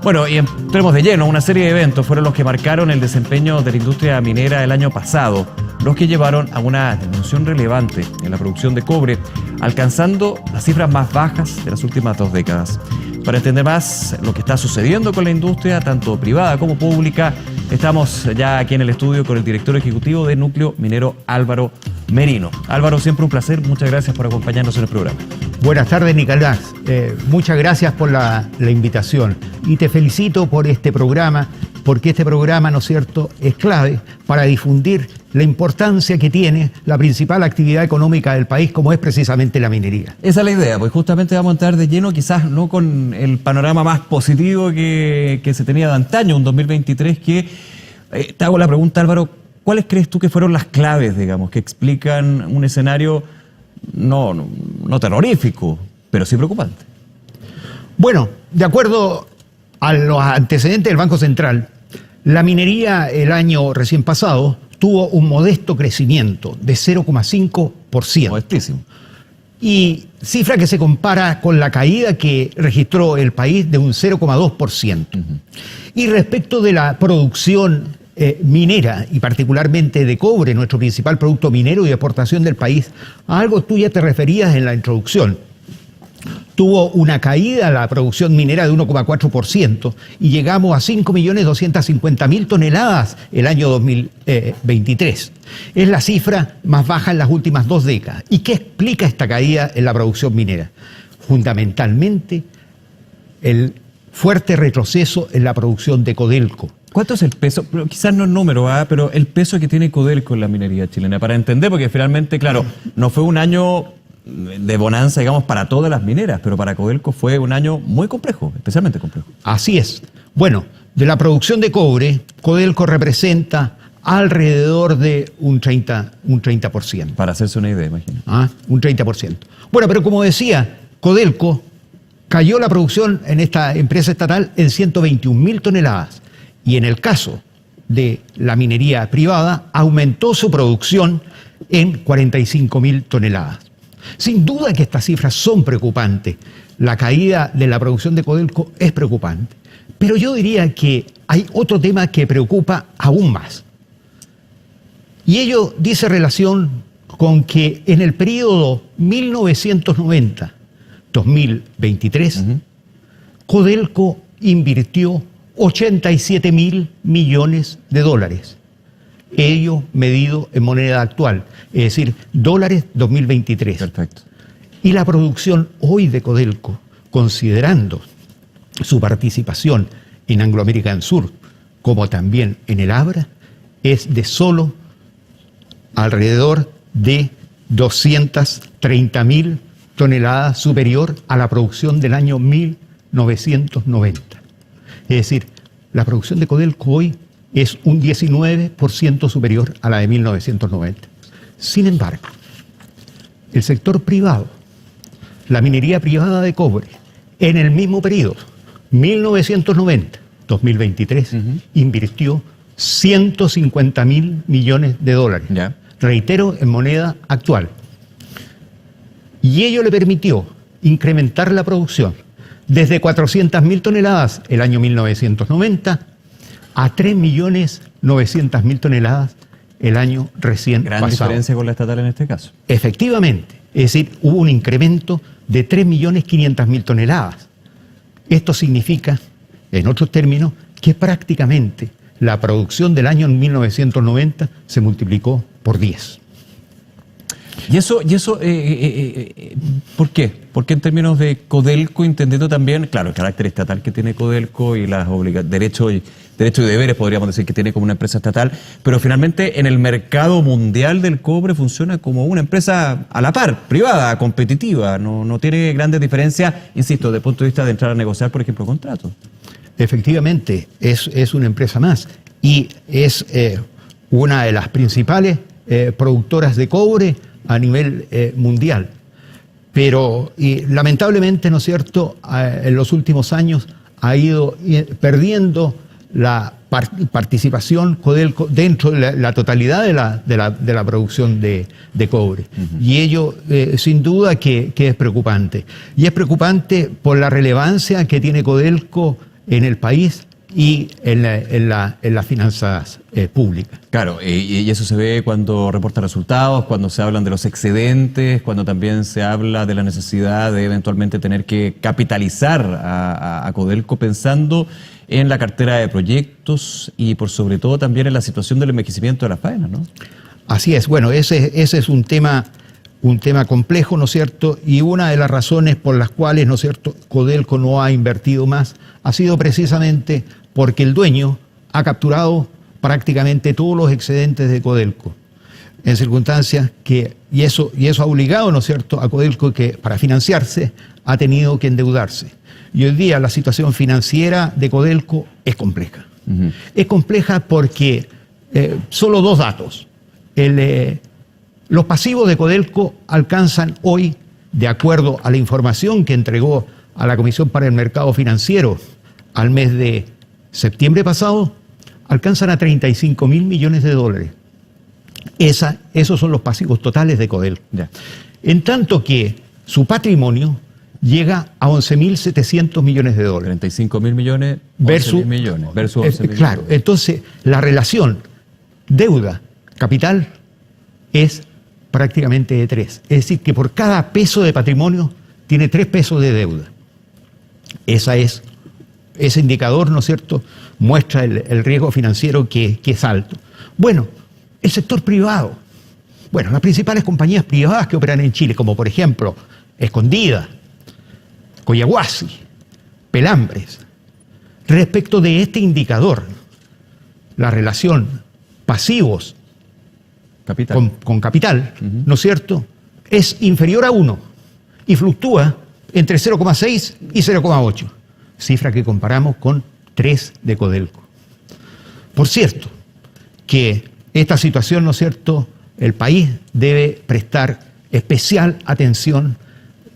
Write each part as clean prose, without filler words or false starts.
Bueno, y entremos de lleno. Una serie de eventos fueron los que marcaron el desempeño de la industria minera el año pasado, los que llevaron a una disminución relevante en la producción de cobre, alcanzando las cifras más bajas de las últimas 2 décadas. Para entender más lo que está sucediendo con la industria, tanto privada como pública, estamos ya aquí en el estudio con el director ejecutivo de Núcleo Minero, Álvaro Merino. Álvaro, siempre un placer. Muchas gracias por acompañarnos en el programa. Buenas tardes, Nicolás. Muchas gracias por la invitación y te felicito por este programa, porque este programa, ¿no es cierto?, es clave para difundir la importancia que tiene la principal actividad económica del país, como es precisamente la minería. Esa es la idea, pues justamente vamos a entrar de lleno, quizás no con el panorama más positivo que se tenía de antaño, un 2023 que, te hago la pregunta, Álvaro, ¿cuáles crees tú que fueron las claves, digamos, que explican un escenario no terrorífico, pero sí preocupante? Bueno, de acuerdo a los antecedentes del Banco Central, la minería el año recién pasado tuvo un modesto crecimiento de 0,5%. Modestísimo. Y cifra que se compara con la caída que registró el país de un 0,2%. Y respecto de la producción minera, y particularmente de cobre, nuestro principal producto minero y de exportación del país, a algo tú ya te referías en la introducción. Tuvo una caída la producción minera de 1,4% y llegamos a 5.250.000 toneladas el año 2023. Es la cifra más baja en las últimas 2 décadas. ¿Y qué explica esta caída en la producción minera? Fundamentalmente, el fuerte retroceso en la producción de Codelco. ¿Cuánto es el peso? Quizás no el número, pero el peso que tiene Codelco en la minería chilena, para entender, porque finalmente, claro, no fue un año de bonanza, digamos, para todas las mineras, pero para Codelco fue un año muy complejo, especialmente complejo. Así es. Bueno, de la producción de cobre, Codelco representa alrededor de un 30%. Para hacerse una idea, imagino. Un 30%. Bueno, pero como decía, Codelco cayó la producción en esta empresa estatal en 121.000 toneladas. Y en el caso de la minería privada, aumentó su producción en 45.000 toneladas. Sin duda que estas cifras son preocupantes. La caída de la producción de Codelco es preocupante. Pero yo diría que hay otro tema que preocupa aún más. Y ello dice relación con que en el periodo 1990-2023, Codelco invirtió 87.000 millones de dólares. Ello medido en moneda actual, es decir, dólares 2023. Perfecto. Y la producción hoy de Codelco, considerando su participación en Anglo American Sur, como también en el Abra, es de solo alrededor de 230.000 toneladas, superior a la producción del año 1990. Es decir, la producción de Codelco hoy es un 19% superior a la de 1990. Sin embargo, el sector privado, la minería privada de cobre, en el mismo periodo, 1990-2023, invirtió 150.000 millones de dólares. Ya. Reitero, en moneda actual. Y ello le permitió incrementar la producción desde 400.000 toneladas el año 1990 a 3.900.000 toneladas el año recién pasado. Gran diferencia con la estatal en este caso. Efectivamente, es decir, hubo un incremento de 3.500.000 toneladas. Esto significa, en otros términos, que prácticamente la producción del año 1990 se multiplicó por 10. ¿Y eso por qué? Porque en términos de Codelco, entendiendo también, claro, el carácter estatal que tiene Codelco y las derechos y deberes, podríamos decir, que tiene como una empresa estatal, pero finalmente en el mercado mundial del cobre funciona como una empresa a la par, privada, competitiva, no tiene grandes diferencias, insisto, desde el punto de vista de entrar a negociar, por ejemplo, contratos. Efectivamente, es una empresa más y es una de las principales productoras de cobre a nivel mundial. Pero lamentablemente, ¿no es cierto?, en los últimos años ha ido perdiendo la participación Codelco dentro de la totalidad de la producción de cobre. Y ello, sin duda, que es preocupante. Y es preocupante por la relevancia que tiene Codelco en el país y en las finanzas públicas. Claro, y eso se ve cuando reporta resultados, cuando se hablan de los excedentes, cuando también se habla de la necesidad de eventualmente tener que capitalizar a Codelco pensando en la cartera de proyectos y por sobre todo también en la situación del envejecimiento de las faenas, ¿no? Así es, bueno, ese es un tema complejo, ¿no es cierto? Y una de las razones por las cuales, ¿no es cierto?, Codelco no ha invertido más ha sido precisamente porque el dueño ha capturado prácticamente todos los excedentes de Codelco, en circunstancias y eso ha obligado, ¿no es cierto?, a Codelco que para financiarse ha tenido que endeudarse. Y hoy día la situación financiera de Codelco es compleja. Uh-huh. Es compleja porque, solo dos datos, los pasivos de Codelco alcanzan hoy, de acuerdo a la información que entregó a la Comisión para el Mercado Financiero al mes de septiembre pasado, alcanzan a 35.000 millones de dólares. Esos son los pasivos totales de Codelco. Yeah. En tanto que su patrimonio llega a 11.700 millones de dólares. 35.000 millones versus 11 millones. Claro, entonces la relación deuda-capital es prácticamente de 3. Es decir, que por cada peso de patrimonio tiene 3 pesos de deuda. Ese indicador, ¿no es cierto?, muestra el riesgo financiero que es alto. Bueno, el sector privado. Bueno, las principales compañías privadas que operan en Chile, como por ejemplo Escondida, Coyahuasi, Pelambres. Respecto de este indicador, la relación pasivos con capital, uh-huh, ¿no es cierto?, es inferior a 1 y fluctúa entre 0,6 y 0,8, cifra que comparamos con 3 de Codelco. Por cierto, que esta situación, ¿no es cierto?, el país debe prestar especial atención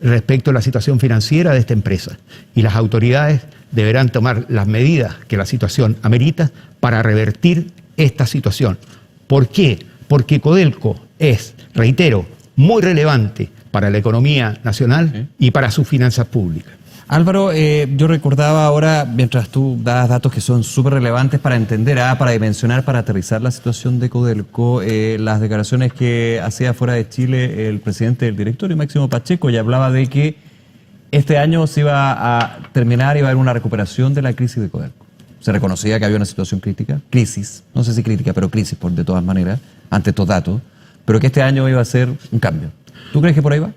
respecto a la situación financiera de esta empresa y las autoridades deberán tomar las medidas que la situación amerita para revertir esta situación. ¿Por qué? Porque Codelco es, reitero, muy relevante para la economía nacional y para sus finanzas públicas. Álvaro, yo recordaba ahora, mientras tú das datos que son súper relevantes para entender, para dimensionar, para aterrizar la situación de Codelco, las declaraciones que hacía fuera de Chile el presidente del directorio, Máximo Pacheco, ya hablaba de que este año se iba a terminar, iba a haber una recuperación de la crisis de Codelco. Se reconocía que había una situación crítica, crisis, no sé si crítica, pero crisis de todas maneras, ante estos datos, pero que este año iba a ser un cambio. ¿Tú crees que por ahí va?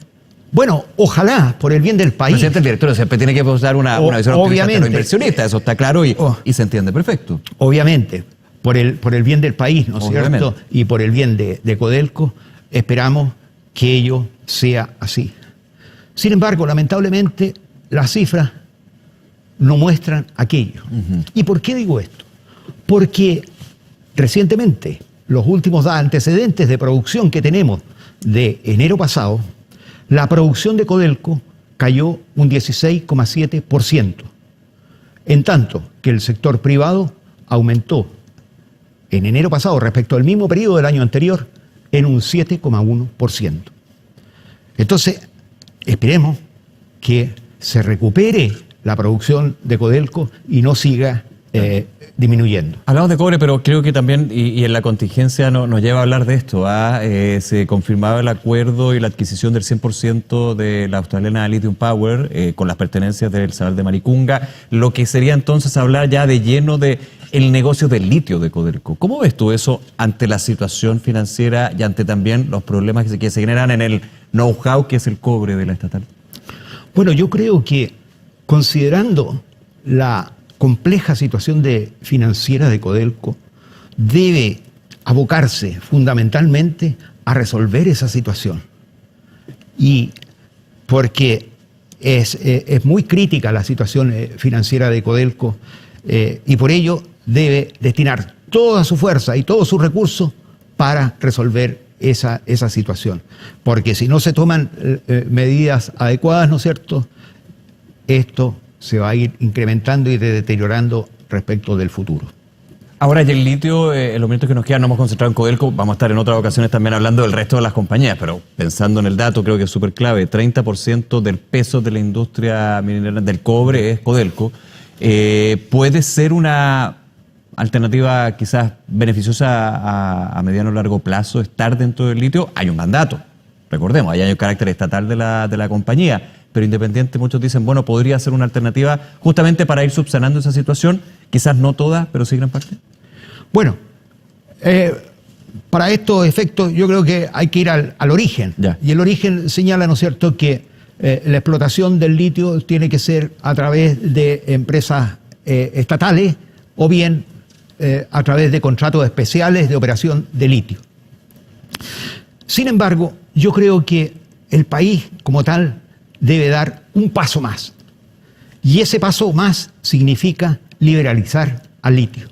Bueno, ojalá, por el bien del país. El presidente del directorio siempre tiene que dar una visión optimista de los inversionistas, eso está claro y se entiende perfecto. Obviamente, por el bien del país, ¿no es cierto? Y por el bien de Codelco, esperamos que ello sea así. Sin embargo, lamentablemente, las cifras no muestran aquello. Uh-huh. ¿Y por qué digo esto? Porque recientemente, los últimos antecedentes de producción que tenemos de enero pasado, la producción de Codelco cayó un 16,7%, en tanto que el sector privado aumentó en enero pasado respecto al mismo periodo del año anterior en un 7,1%. Entonces, esperemos que se recupere la producción de Codelco y no siga disminuyendo. Hablamos de cobre, pero creo que también, y en la contingencia nos lleva a hablar de esto, se confirmaba el acuerdo y la adquisición del 100% de la australiana Lithium Power con las pertenencias del Salar de Maricunga, lo que sería entonces hablar ya de lleno de el negocio del litio de Codelco. ¿Cómo ves tú eso ante la situación financiera y ante también los problemas que se generan en el know-how que es el cobre de la estatal? Bueno, yo creo que considerando la compleja situación financiera de Codelco, debe abocarse fundamentalmente a resolver esa situación. Y porque es muy crítica la situación financiera de Codelco y por ello debe destinar toda su fuerza y todos sus recursos para resolver esa situación. Porque si no se toman medidas adecuadas, ¿no es cierto?, esto se va a ir incrementando y deteriorando respecto del futuro. Ahora, y el litio, en los minutos que nos quedan, nos hemos concentrado en Codelco, vamos a estar en otras ocasiones también hablando del resto de las compañías, pero pensando en el dato, creo que es súper clave, 30% del peso de la industria minera del cobre es Codelco, ¿Puede ser una alternativa quizás beneficiosa a mediano o largo plazo estar dentro del litio? Hay un mandato, recordemos, hay un carácter estatal de la compañía, pero independiente, muchos dicen, bueno, podría ser una alternativa justamente para ir subsanando esa situación, quizás no toda, pero sí gran parte. Bueno, para estos efectos yo creo que hay que ir al origen. Ya. Y el origen señala, ¿no es cierto?, que la explotación del litio tiene que ser a través de empresas estatales o bien a través de contratos especiales de operación de litio. Sin embargo, yo creo que el país como tal debe dar un paso más. Y ese paso más significa liberalizar al litio.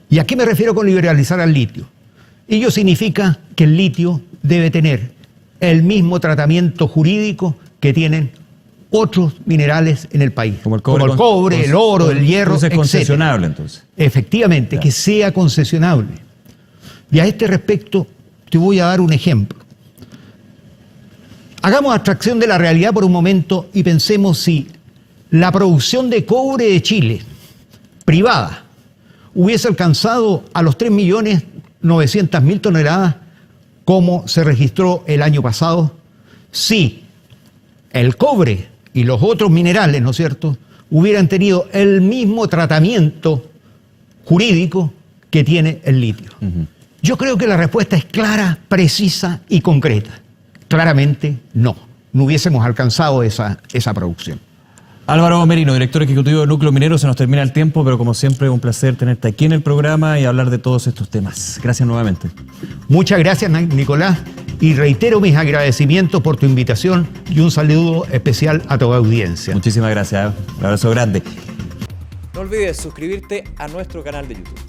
¿Y a qué me refiero con liberalizar al litio? Ello significa que el litio debe tener el mismo tratamiento jurídico que tienen otros minerales en el país. Como el cobre, el oro, el hierro, es concesionable, entonces. Efectivamente, Ya. que sea concesionable. Y a este respecto te voy a dar un ejemplo. Hagamos abstracción de la realidad por un momento y pensemos si la producción de cobre de Chile, privada, hubiese alcanzado a los 3.900.000 toneladas como se registró el año pasado, si el cobre y los otros minerales, ¿no es cierto?, hubieran tenido el mismo tratamiento jurídico que tiene el litio. Yo creo que la respuesta es clara, precisa y concreta. Claramente no hubiésemos alcanzado esa producción. Álvaro Merino, director ejecutivo de Núcleo Minero, se nos termina el tiempo, pero como siempre un placer tenerte aquí en el programa y hablar de todos estos temas. Gracias nuevamente. Muchas gracias, Nicolás, y reitero mis agradecimientos por tu invitación y un saludo especial a tu audiencia. Muchísimas gracias, un abrazo grande. No olvides suscribirte a nuestro canal de YouTube.